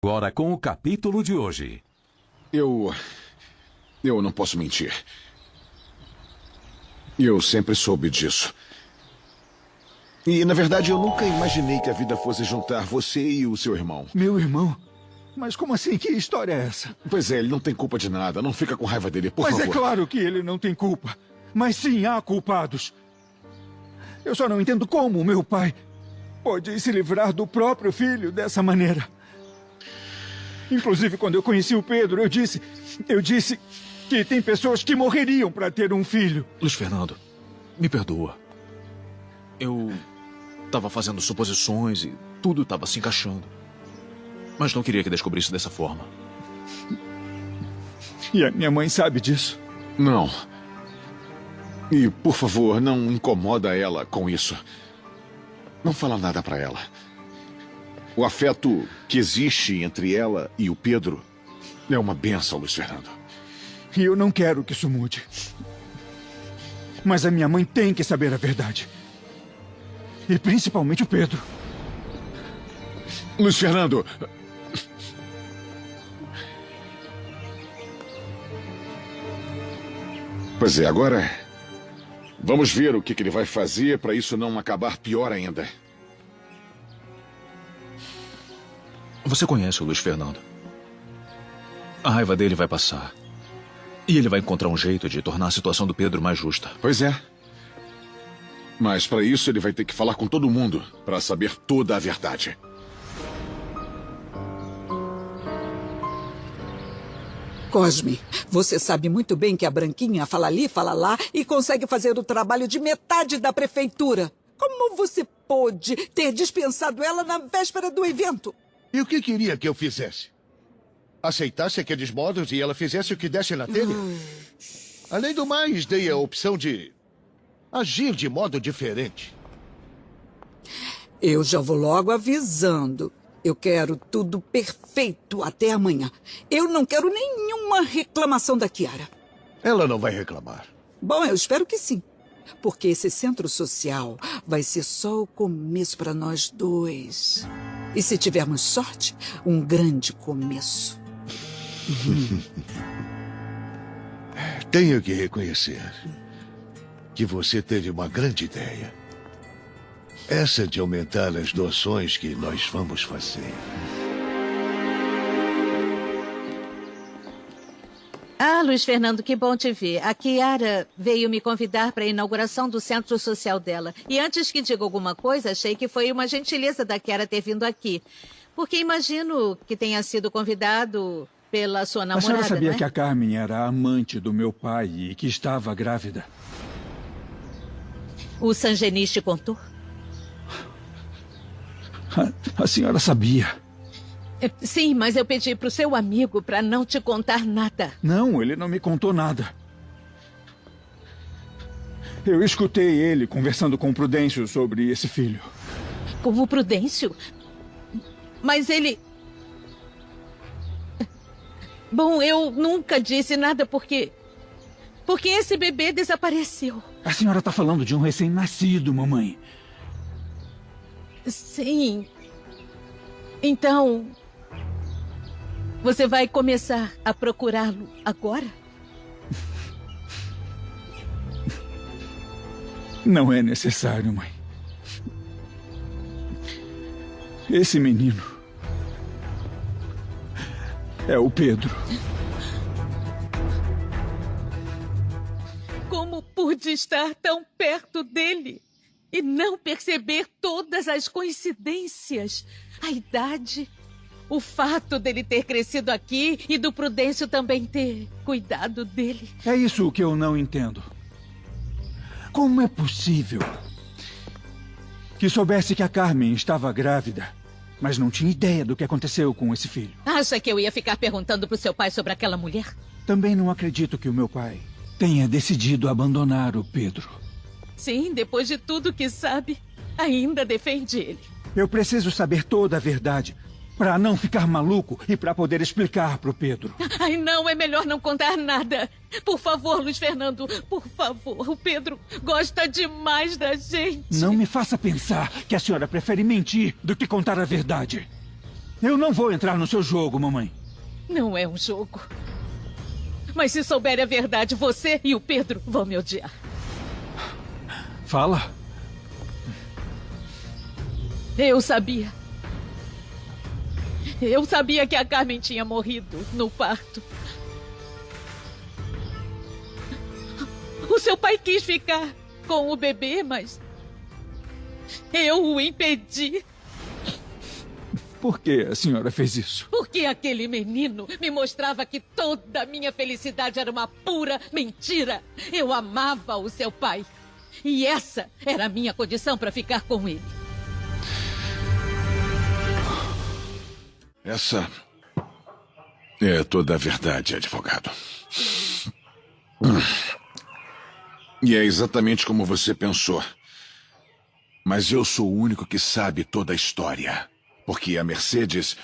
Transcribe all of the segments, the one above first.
Agora com o capítulo de hoje. Eu não posso mentir. Eu sempre soube disso. E, na verdade, eu nunca imaginei que a vida fosse juntar você e o seu irmão. Meu irmão? Mas como assim? Que história é essa? Pois é, ele não tem culpa de nada. Não fica com raiva dele, por favor. Mas é claro que ele não tem culpa. Mas sim, há culpados. Eu só não entendo como meu pai pode se livrar do próprio filho dessa maneira. Inclusive, quando eu conheci o Pedro, eu disse que tem pessoas que morreriam para ter um filho. Luiz Fernando, me perdoa. Eu estava fazendo suposições e tudo estava se encaixando. Mas não queria que descobrisse dessa forma. E a minha mãe sabe disso? Não. E, por favor, não incomoda ela com isso. Não fala nada para ela. O afeto que existe entre ela e o Pedro é uma bênção, Luiz Fernando. E eu não quero que isso mude. Mas a minha mãe tem que saber a verdade. E principalmente o Pedro. Luiz Fernando! Pois é, agora vamos ver o que ele vai fazer para isso não acabar pior ainda. Você conhece o Luiz Fernando. A raiva dele vai passar. E ele vai encontrar um jeito de tornar a situação do Pedro mais justa. Pois é. Mas para isso ele vai ter que falar com todo mundo para saber toda a verdade. Cosme, você sabe muito bem que a Branquinha fala ali, fala lá e consegue fazer o trabalho de metade da prefeitura. Como você pôde ter dispensado ela na véspera do evento? E o que queria que eu fizesse? Aceitasse aqueles modos e ela fizesse o que desse na telha? Além do mais, dei a opção de agir de modo diferente. Eu já vou logo avisando. Eu quero tudo perfeito até amanhã. Eu não quero nenhuma reclamação da Kiara. Ela não vai reclamar. Bom, eu espero que sim. Porque esse centro social vai ser só o começo para nós dois. E se tivermos sorte, um grande começo. Tenho que reconhecer que você teve uma grande ideia. Essa de aumentar as doações que nós vamos fazer. Ah, Luiz Fernando, que bom te ver. A Kiara veio me convidar para a inauguração do centro social dela. E antes que diga alguma coisa, achei que foi uma gentileza da Kiara ter vindo aqui. Porque imagino que tenha sido convidado pela sua namorada, A senhora sabia não é? que a Carmen era amante do meu pai e que estava grávida? O Sangenis te contou? A senhora sabia? Sim, mas eu pedi para o seu amigo para não te contar nada. Não, ele não me contou nada. Eu escutei ele conversando com o Prudêncio sobre esse filho. Com o Prudêncio? Mas ele... Bom, eu nunca disse nada porque esse bebê desapareceu. A senhora está falando de um recém-nascido, mamãe. Sim. Então, você vai começar a procurá-lo agora? Não é necessário, mãe. Esse menino é o Pedro. Como pude estar tão perto dele e não perceber todas as coincidências? A idade, o fato dele ter crescido aqui e do Prudêncio também ter cuidado dele. É isso que eu não entendo. Como é possível que soubesse que a Carmen estava grávida, mas não tinha ideia do que aconteceu com esse filho? Acha que eu ia ficar perguntando pro seu pai sobre aquela mulher? Também não acredito que o meu pai tenha decidido abandonar o Pedro. Sim, depois de tudo que sabe, ainda defende ele. Eu preciso saber toda a verdade para não ficar maluco e para poder explicar pro Pedro. Ai, não, é melhor não contar nada. Por favor, Luiz Fernando, por favor. O Pedro gosta demais da gente. Não me faça pensar que a senhora prefere mentir do que contar a verdade. Eu não vou entrar no seu jogo, mamãe. Não é um jogo. Mas se souberem a verdade, você e o Pedro vão me odiar. Fala. Eu sabia. Eu sabia que a Carmen tinha morrido no parto. O seu pai quis ficar com o bebê, mas eu o impedi. Por que a senhora fez isso? Porque aquele menino me mostrava que toda a minha felicidade era uma pura mentira. Eu amava o seu pai. E essa era a minha condição para ficar com ele. Essa é toda a verdade, advogado. E é exatamente como você pensou. Mas eu sou o único que sabe toda a história. Porque a Mercedes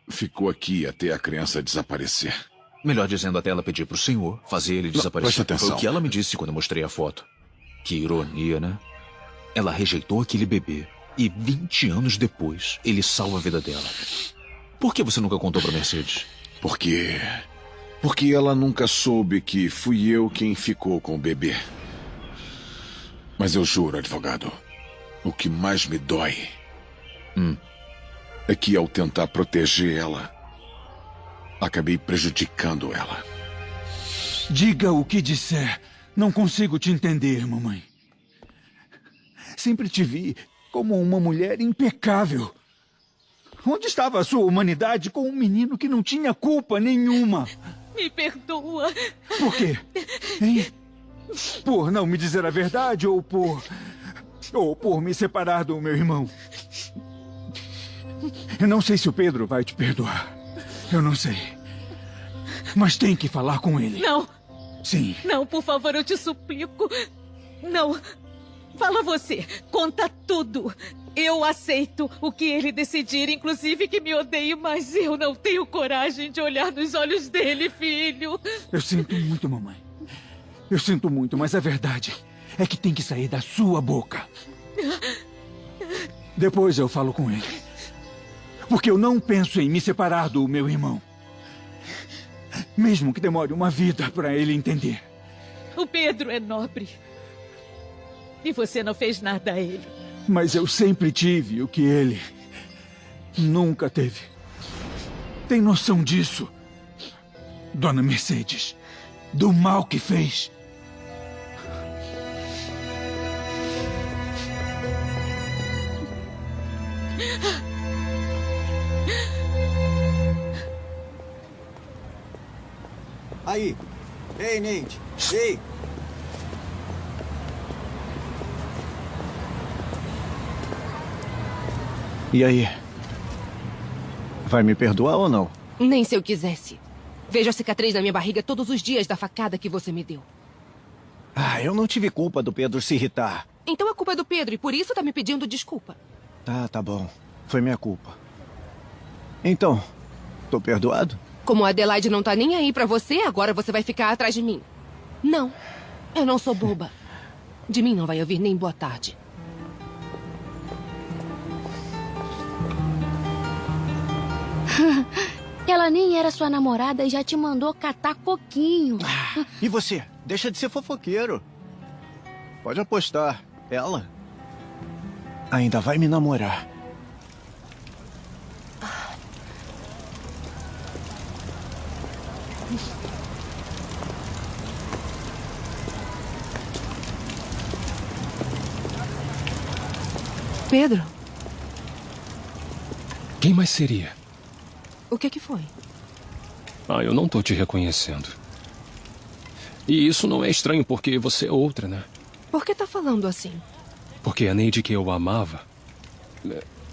ficou aqui até a criança desaparecer. Melhor dizendo, até ela pedir pro senhor fazer ele desaparecer. Presta atenção. Foi o que ela me disse quando eu mostrei a foto. Que ironia, né? Ela rejeitou aquele bebê. E 20 anos depois, ele salva a vida dela. Por que você nunca contou pra Mercedes? Porque ela nunca soube que fui eu quem ficou com o bebê. Mas eu juro, advogado, o que mais me dói é que ao tentar proteger ela, acabei prejudicando ela. Diga o que disser. Não consigo te entender, mamãe. Sempre te vi como uma mulher impecável. Onde estava a sua humanidade com um menino que não tinha culpa nenhuma? Me perdoa. Por quê? Hein? Por não me dizer a verdade ou por me separar do meu irmão? Eu não sei se o Pedro vai te perdoar. Eu não sei. Mas tem que falar com ele. Não. Sim. Não, por favor, eu te suplico. Não. Fala você. Conta tudo. Eu aceito o que ele decidir, inclusive que me odeie, mas eu não tenho coragem de olhar nos olhos dele, filho. Eu sinto muito, mamãe. Eu sinto muito, mas a verdade é que tem que sair da sua boca. Depois eu falo com ele. Porque eu não penso em me separar do meu irmão. Mesmo que demore uma vida para ele entender. O Pedro é nobre. E você não fez nada a ele. Mas eu sempre tive o que ele nunca teve. Tem noção disso, Dona Mercedes? Do mal que fez? Aí. Ei, Nate. Ei. E aí? Vai me perdoar ou não? Nem se eu quisesse. Vejo a cicatriz na minha barriga todos os dias da facada que você me deu. Ah, eu não tive culpa do Pedro se irritar. Então a culpa é do Pedro e por isso tá me pedindo desculpa. Tá bom. Foi minha culpa. Então, tô perdoado? Como a Adelaide não tá nem aí pra você, agora você vai ficar atrás de mim. Não, eu não sou boba. De mim não vai ouvir nem boa tarde. Ela nem era sua namorada e já te mandou catar coquinho. E você? Deixa de ser fofoqueiro. Pode apostar. Ela ainda vai me namorar. Pedro, Quem mais seria? o que foi? Ah, eu não tô te reconhecendo. E isso não é estranho porque você é outra, né? Por que tá falando assim? Porque a Neide que eu amava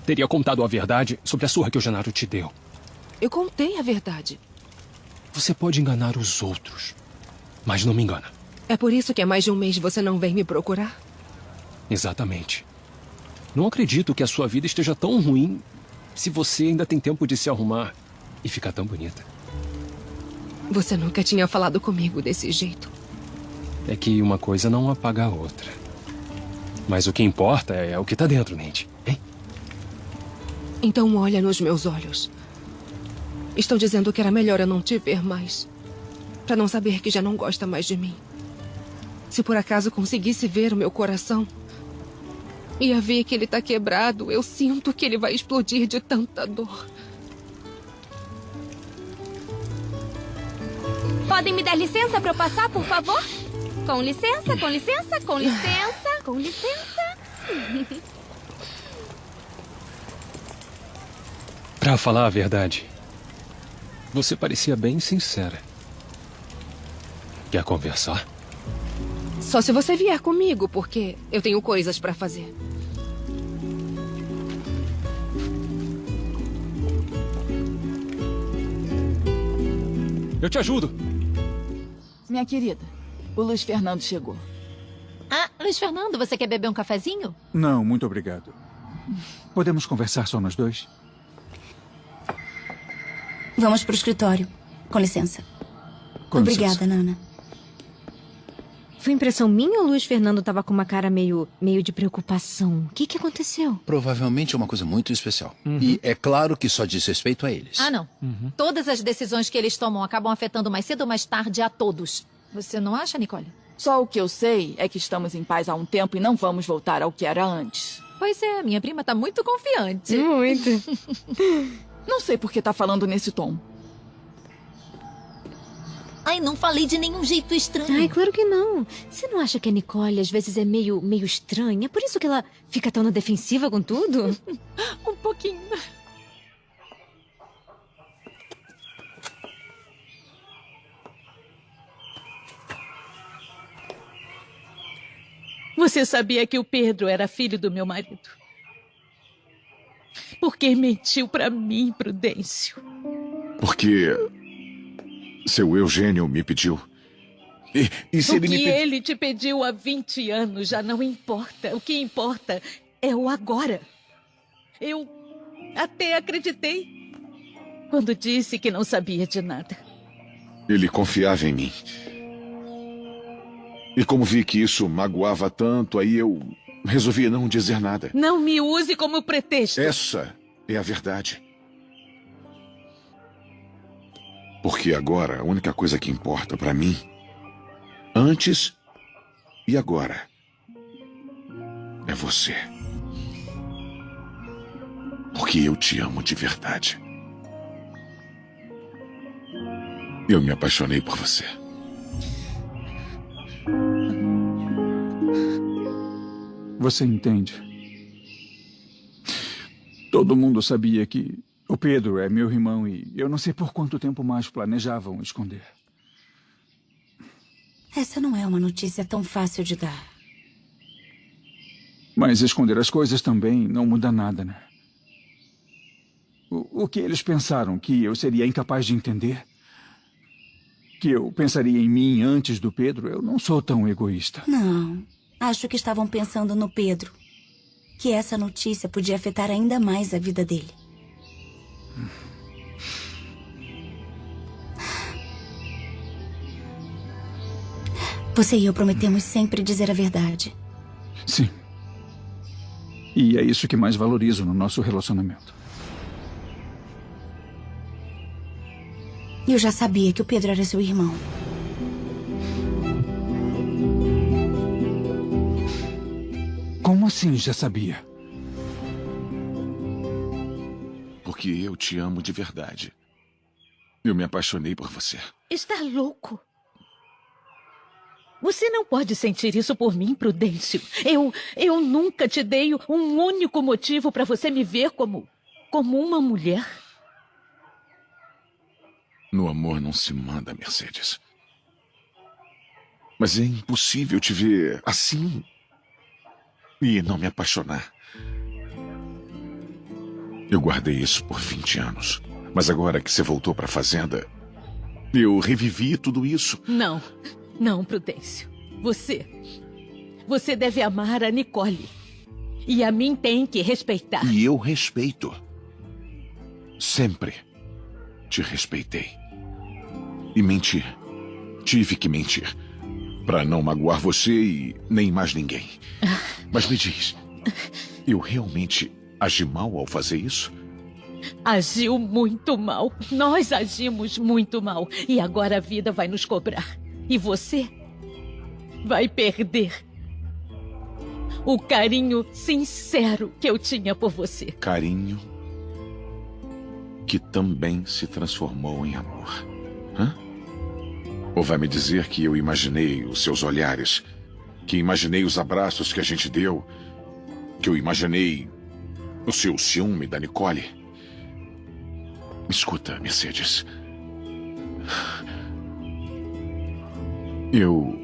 teria contado a verdade sobre a surra que o Genaro te deu. Eu contei a verdade. Você pode enganar os outros, mas não me engana. É por isso que há mais de um mês você não vem me procurar? Exatamente. Não acredito que a sua vida esteja tão ruim se você ainda tem tempo de se arrumar e ficar tão bonita. Você nunca tinha falado comigo desse jeito. É que uma coisa não apaga a outra. Mas o que importa é o que tá dentro, Neide. Hein? Então olha nos meus olhos. Estou dizendo que era melhor eu não te ver mais. Pra não saber que já não gosta mais de mim. Se por acaso conseguisse ver o meu coração, ia ver que ele tá quebrado. Eu sinto que ele vai explodir de tanta dor. Podem me dar licença para eu passar, por favor? Com licença, com licença, com licença, com licença. Pra falar a verdade, você parecia bem sincera. Quer conversar? Só se você vier comigo, porque eu tenho coisas pra fazer. Eu te ajudo. Minha querida, o Luiz Fernando chegou. Ah, Luiz Fernando, você quer beber um cafezinho? Não, muito obrigado. Podemos conversar só nós dois? Vamos pro escritório. Com licença. Com Obrigada, licença. Nana. Foi impressão minha ou o Luiz Fernando tava com uma cara meio de preocupação? O que aconteceu? Provavelmente é uma coisa muito especial. E é claro que só diz respeito a eles. Ah, não. Todas as decisões que eles tomam acabam afetando mais cedo ou mais tarde a todos. Você não acha, Nicole? Só o que eu sei é que estamos em paz há um tempo e não vamos voltar ao que era antes. Pois é, minha prima tá muito confiante. Muito. Não sei por que tá falando nesse tom. Ai, não falei de nenhum jeito estranho. Ai, claro que não. Você não acha que a Nicole às vezes é meio estranha? É por isso que ela fica tão na defensiva com tudo? Um pouquinho. Você sabia que o Pedro era filho do meu marido? Por que mentiu pra mim, Prudêncio? Porque seu Eugênio me pediu. E se O ele que me pediu... ele te pediu há 20 anos já não importa. O que importa é o agora. Eu até acreditei quando disse que não sabia de nada. Ele confiava em mim. E como vi que isso magoava tanto, aí eu resolvi não dizer nada. Não me use como pretexto. Essa é a verdade. Porque agora a única coisa que importa pra mim, antes e agora, é você. Porque eu te amo de verdade. Eu me apaixonei por você. Você entende? Todo mundo sabia que o Pedro é meu irmão e eu não sei por quanto tempo mais planejavam esconder. Essa não é uma notícia tão fácil de dar. Mas esconder as coisas também não muda nada, né? O que eles pensaram? Que eu seria incapaz de entender? Que eu pensaria em mim antes do Pedro? Eu não sou tão egoísta. Não. Acho que estavam pensando no Pedro. Que essa notícia podia afetar ainda mais a vida dele. Você e eu prometemos sempre dizer a verdade. Sim. E é isso que mais valorizo no nosso relacionamento. Eu já sabia que o Pedro era seu irmão. Como assim já sabia? Porque eu te amo de verdade. Eu me apaixonei por você. Está louco? Você não pode sentir isso por mim, Prudêncio. Eu nunca te dei um único motivo para você me ver como uma mulher. No amor não se manda, Mercedes. Mas é impossível te ver assim e não me apaixonar. Eu guardei isso por 20 anos. Mas agora que você voltou para a fazenda, eu revivi tudo isso. Não, Prudêncio. Você deve amar a Nicole. E a mim tem que respeitar. E eu respeito. Sempre te respeitei. E mentir. Tive que mentir. Pra não magoar você e nem mais ninguém. Mas me diz, eu realmente agi mal ao fazer isso? Agiu muito mal. Nós agimos muito mal. E agora a vida vai nos cobrar. E você vai perder o carinho sincero que eu tinha por você. Carinho que também se transformou em amor. Hã? Ou vai me dizer que eu imaginei os seus olhares, que imaginei os abraços que a gente deu, que eu imaginei o seu ciúme da Nicole? Escuta, Mercedes. Eu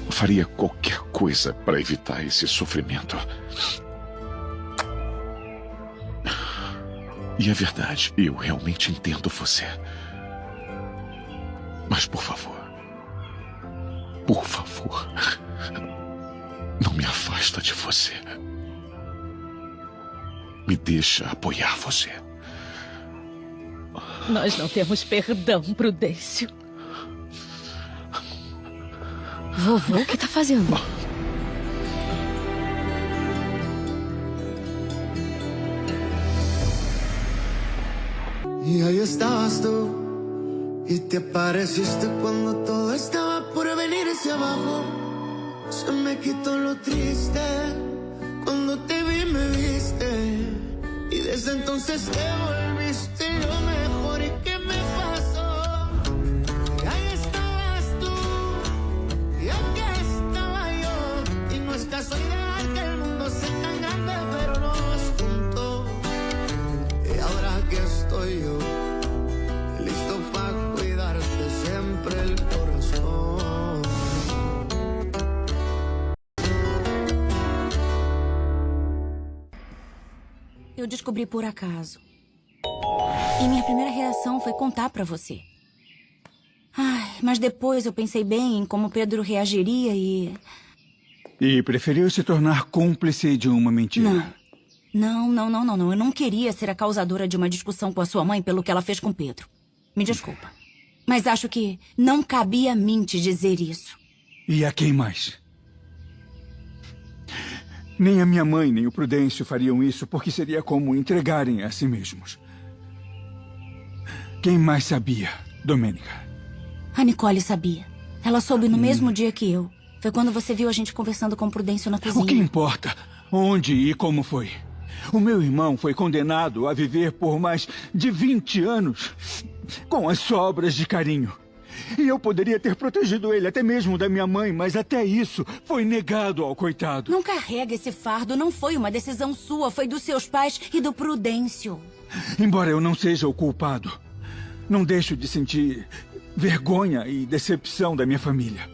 faria qualquer coisa para evitar esse sofrimento. E é verdade, eu realmente entendo você. Mas por favor, não me afasta de você. Me deixa apoiar você. Nós não temos perdão, Prudêncio. Vovô, o que tá fazendo? Y ahí estabas tú, y te apareciste cuando todo estaba por venirse abajo. Se me quitó lo triste, cuando te vi me viste, y desde entonces te volviste lo mejor. ¿Y qué me pasó? Y ahí estabas tú, y aquí estaba yo, y no es casualidad que el mundo sea tan grande, pero nos juntó. Y ahora que estoy yo, listo para cuidarte siempre el corazón. Eu descobri por acaso. E minha primeira reação foi contar pra você. Ai, mas depois eu pensei bem em como Pedro reagiria e... E preferiu se tornar cúmplice de uma mentira. Não. Eu não queria ser a causadora de uma discussão com a sua mãe pelo que ela fez com Pedro. Me desculpa. Mas acho que não cabia a mim te dizer isso. E a quem mais? Nem a minha mãe, nem o Prudêncio fariam isso porque seria como entregarem a si mesmos. Quem mais sabia, Domênica? A Nicole sabia. Ela soube no mesmo dia que eu. Foi quando você viu a gente conversando com o Prudêncio na cozinha. O que importa? Onde e como foi? O meu irmão foi condenado a viver por mais de 20 anos com as sobras de carinho. E eu poderia ter protegido ele até mesmo da minha mãe, mas até isso foi negado ao coitado. Não carrega esse fardo. Não foi uma decisão sua. Foi dos seus pais e do Prudêncio. Embora eu não seja o culpado, não deixo de sentir vergonha e decepção da minha família.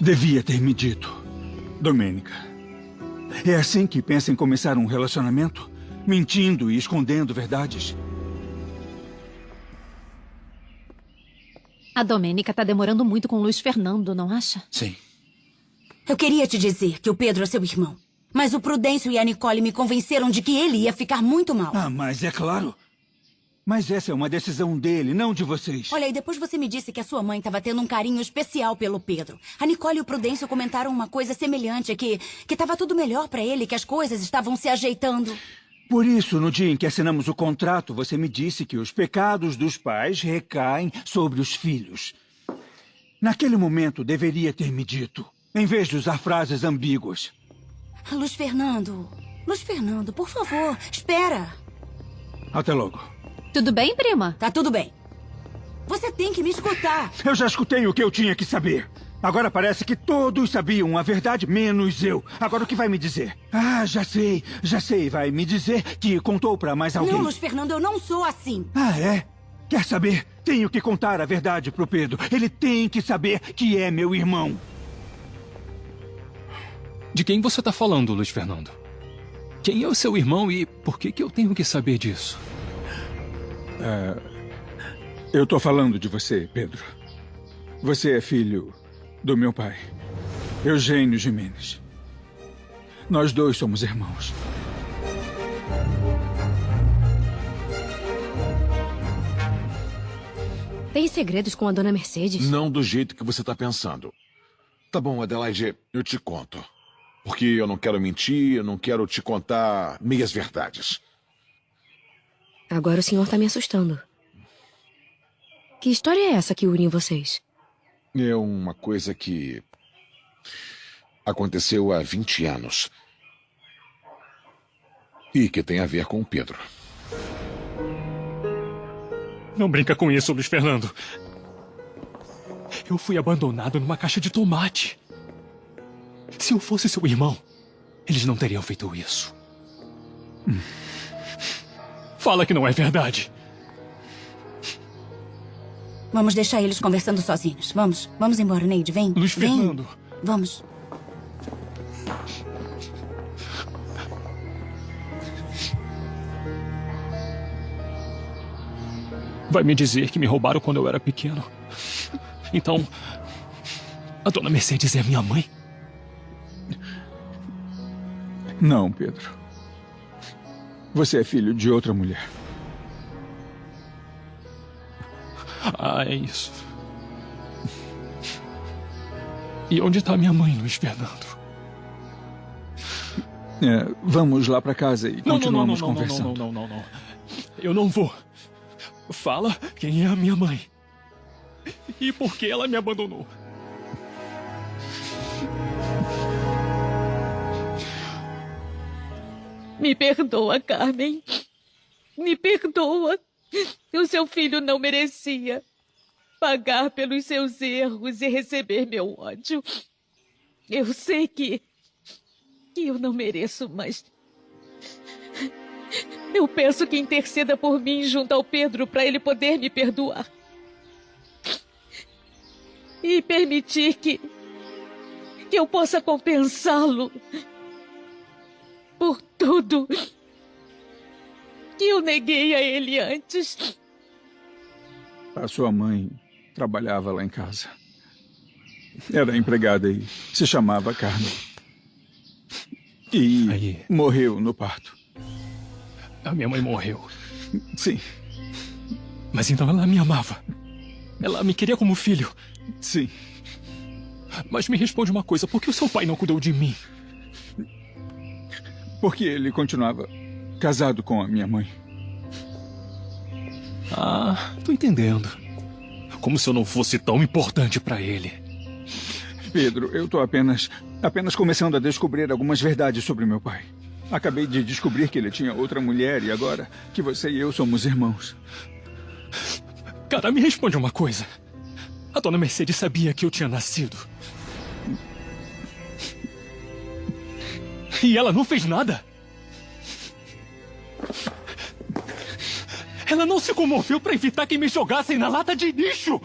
Devia ter me dito, Domênica. É assim que pensa em começar um relacionamento? Mentindo e escondendo verdades? A Domênica tá demorando muito com o Luiz Fernando, não acha? Sim. Eu queria te dizer que o Pedro é seu irmão. Mas o Prudêncio e a Nicole me convenceram de que ele ia ficar muito mal. Ah, mas é claro. Mas essa é uma decisão dele, não de vocês. Olha, e depois você me disse que a sua mãe estava tendo um carinho especial pelo Pedro. A Nicole e o Prudêncio comentaram uma coisa semelhante, que estava tudo melhor para ele, que as coisas estavam se ajeitando. Por isso, no dia em que assinamos o contrato, você me disse que os pecados dos pais recaem sobre os filhos. Naquele momento, deveria ter me dito, em vez de usar frases ambíguas. Luiz Fernando, por favor, espera. Até logo. Tudo bem, prima? Tá tudo bem. Você tem que me escutar. Eu já escutei o que eu tinha que saber. Agora parece que todos sabiam a verdade, menos eu. Agora o que vai me dizer? Ah, já sei. Vai me dizer que contou pra mais alguém. Não, Luiz Fernando, eu não sou assim. Ah, é? Quer saber? Tenho que contar a verdade pro Pedro. Ele tem que saber que é meu irmão. De quem você tá falando, Luiz Fernando? Quem é o seu irmão e por que eu tenho que saber disso? Eu tô falando de você, Pedro. Você é filho do meu pai, Eugênio Gimenez. Nós dois somos irmãos. Tem segredos com a dona Mercedes? Não do jeito que você tá pensando. Tá bom, Adelaide, eu te conto. Porque eu não quero mentir, eu não quero te contar meias verdades. Agora o senhor tá me assustando. Que história é essa que une vocês? É uma coisa que aconteceu há 20 anos. E que tem a ver com o Pedro. Não brinca com isso, Luiz Fernando. Eu fui abandonado numa caixa de tomate. Se eu fosse seu irmão, eles não teriam feito isso. Fala que não é verdade. Vamos deixar eles conversando sozinhos. Vamos embora, Neide. Vem. Luiz Fernando. Vamos. Vai me dizer que me roubaram quando eu era pequeno. Então, a dona Mercedes é minha mãe? Não, Pedro. Você é filho de outra mulher. Ah, é isso. E onde está minha mãe, Luiz Fernando? Vamos lá para casa e continuamos conversando. Não. Eu não vou. Fala quem é a minha mãe. E por que ela me abandonou. Me perdoa, Carmen. Me perdoa. O seu filho não merecia pagar pelos seus erros e receber meu ódio. Eu sei que eu não mereço, mas eu peço que interceda por mim junto ao Pedro para ele poder me perdoar. E permitir que eu possa compensá-lo por tudo que eu neguei a ele antes. A sua mãe trabalhava lá em casa. Era empregada e se chamava Carmen. E morreu no parto. A minha mãe morreu. Sim. Mas então ela me amava. Ela me queria como filho. Sim. Mas me responde uma coisa, por que o seu pai não cuidou de mim? Porque ele continuava casado com a minha mãe. Ah, tô entendendo. Como se eu não fosse tão importante pra ele. Pedro, eu tô apenas começando a descobrir algumas verdades sobre meu pai. Acabei de descobrir que ele tinha outra mulher e agora que você e eu somos irmãos. Cara, me responde uma coisa. A dona Mercedes sabia que eu tinha nascido. E ela não fez nada. Ela não se comoveu para evitar que me jogassem na lata de lixo.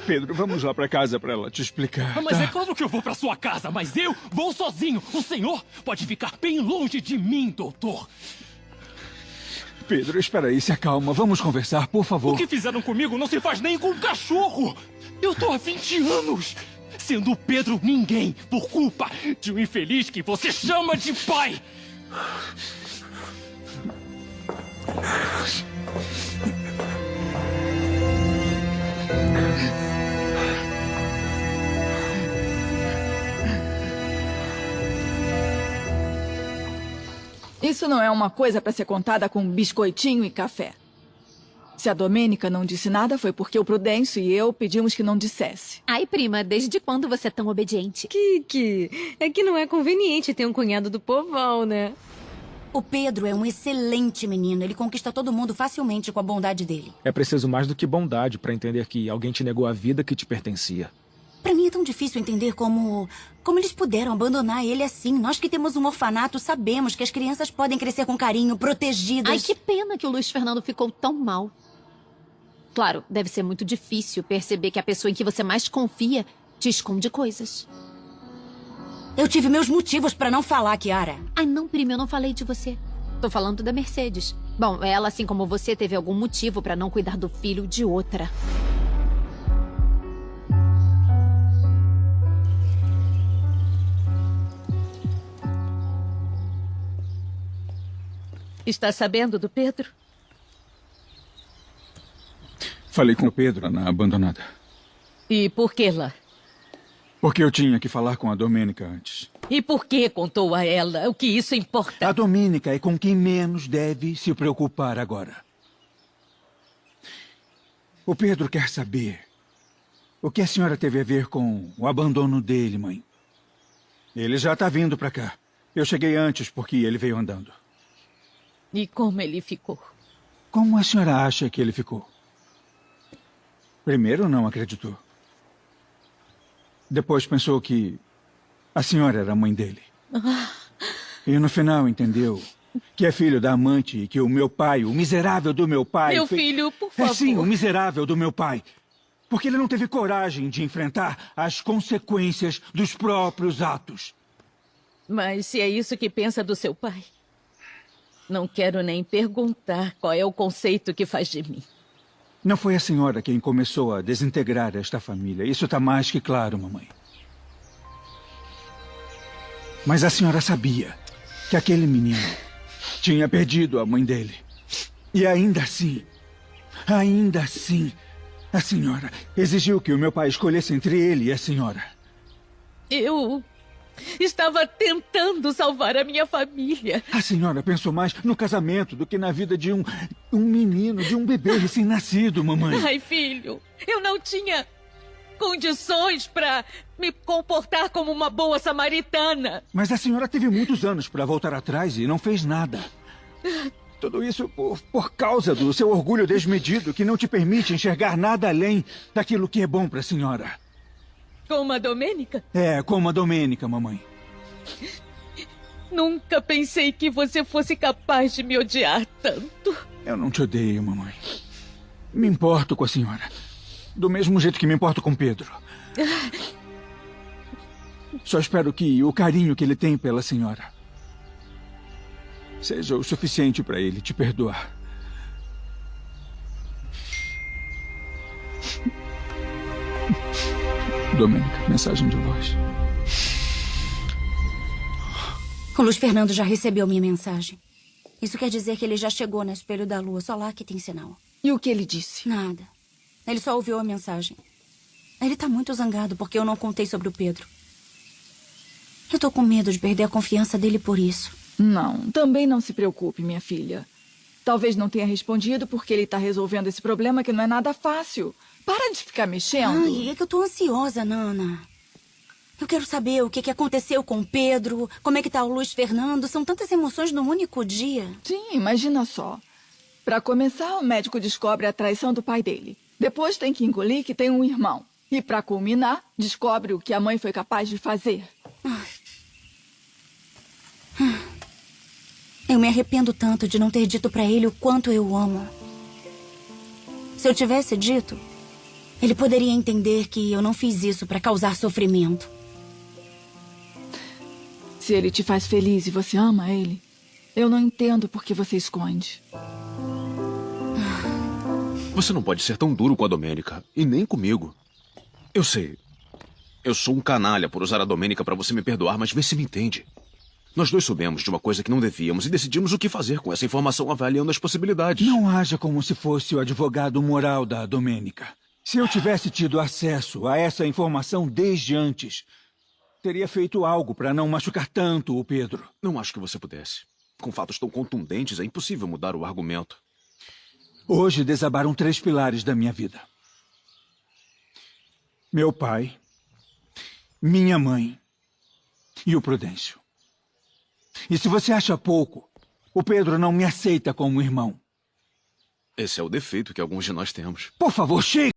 Pedro, vamos lá para casa para ela te explicar. Mas é claro que eu vou para sua casa, mas eu vou sozinho. O senhor pode ficar bem longe de mim, doutor. Pedro, espera aí, se acalma. Vamos conversar, por favor. O que fizeram comigo não se faz nem com um cachorro. Eu tô há 20 anos sendo o Pedro ninguém por culpa de um infeliz que você chama de pai. Isso não é uma coisa para ser contada com biscoitinho e café. Se a Domênica não disse nada, foi porque o Prudêncio e eu pedimos que não dissesse. Ai, prima, desde quando você é tão obediente? Kiki, é que não é conveniente ter um cunhado do povão, né? O Pedro é um excelente menino. Ele conquista todo mundo facilmente com a bondade dele. É preciso mais do que bondade para entender que alguém te negou a vida que te pertencia. Pra mim é tão difícil entender como eles puderam abandonar ele assim. Nós que temos um orfanato sabemos que as crianças podem crescer com carinho, protegidas. Ai, que pena que o Luiz Fernando ficou tão mal. Claro, deve ser muito difícil perceber que a pessoa em que você mais confia te esconde coisas. Eu tive meus motivos pra não falar, Kiara. Ai, não, prima, eu não falei de você. Tô falando da Mercedes. Bom, ela, assim como você, teve algum motivo pra não cuidar do filho de outra. Está sabendo do Pedro? Falei com o Pedro na abandonada. E por que lá? Porque eu tinha que falar com a Domênica antes. E por que contou a ela? O que isso importa? A Domênica é com quem menos deve se preocupar agora. O Pedro quer saber o que a senhora teve a ver com o abandono dele, mãe. Ele já está vindo para cá. Eu cheguei antes porque ele veio andando. E como ele ficou? Como a senhora acha que ele ficou? Primeiro, não acreditou. Depois pensou que a senhora era a mãe dele. E no final entendeu que é filho da amante e que o meu pai, o miserável do meu pai... Meu filho, por favor. É sim, o miserável do meu pai. Porque ele não teve coragem de enfrentar as consequências dos próprios atos. Mas se é isso que pensa do seu pai, não quero nem perguntar qual é o conceito que faz de mim. Não foi a senhora quem começou a desintegrar esta família. Isso está mais que claro, mamãe. Mas a senhora sabia que aquele menino tinha perdido a mãe dele. E ainda assim, a senhora exigiu que o meu pai escolhesse entre ele e a senhora. Eu estava tentando salvar a minha família. A senhora pensou mais no casamento do que na vida de um menino, de um bebê recém-nascido, mamãe. Ai, filho, eu não tinha condições para me comportar como uma boa samaritana. Mas a senhora teve muitos anos para voltar atrás e não fez nada. Tudo isso por causa do seu orgulho desmedido que não te permite enxergar nada além daquilo que é bom para a senhora. Como a Domênica? É, como a Domênica, mamãe. Nunca pensei que você fosse capaz de me odiar tanto. Eu não te odeio, mamãe. Me importo com a senhora. Do mesmo jeito que me importo com Pedro. Só espero que o carinho que ele tem pela senhora seja o suficiente para ele te perdoar. Domênica, mensagem de voz. O Luiz Fernando já recebeu minha mensagem. Isso quer dizer que ele já chegou no Espelho da Lua. Só lá que tem sinal. E o que ele disse? Nada. Ele só ouviu a mensagem. Ele tá muito zangado porque eu não contei sobre o Pedro. Eu tô com medo de perder a confiança dele por isso. Não, também não se preocupe, minha filha. Talvez não tenha respondido porque ele tá resolvendo esse problema que não é nada fácil. Para de ficar mexendo. Ai, é que eu tô ansiosa, Nana. Eu quero saber o que aconteceu com o Pedro, como é que tá o Luiz Fernando. São tantas emoções num único dia. Sim, imagina só. Para começar, o médico descobre a traição do pai dele. Depois tem que engolir que tem um irmão. E para culminar, descobre o que a mãe foi capaz de fazer. Eu me arrependo tanto de não ter dito para ele o quanto eu o amo. Se eu tivesse dito, ele poderia entender que eu não fiz isso para causar sofrimento. Se ele te faz feliz e você ama ele, eu não entendo por que você esconde. Você não pode ser tão duro com a Domênica, e nem comigo. Eu sei. Eu sou um canalha por usar a Domênica para você me perdoar, mas vê se me entende. Nós dois soubemos de uma coisa que não devíamos e decidimos o que fazer com essa informação avaliando as possibilidades. Não haja como se fosse o advogado moral da Domênica. Se eu tivesse tido acesso a essa informação desde antes, teria feito algo para não machucar tanto o Pedro. Não acho que você pudesse. Com fatos tão contundentes, é impossível mudar o argumento. Hoje desabaram 3 pilares da minha vida. Meu pai, minha mãe e o Prudêncio. E se você acha pouco, o Pedro não me aceita como irmão. Esse é o defeito que alguns de nós temos. Por favor, chega!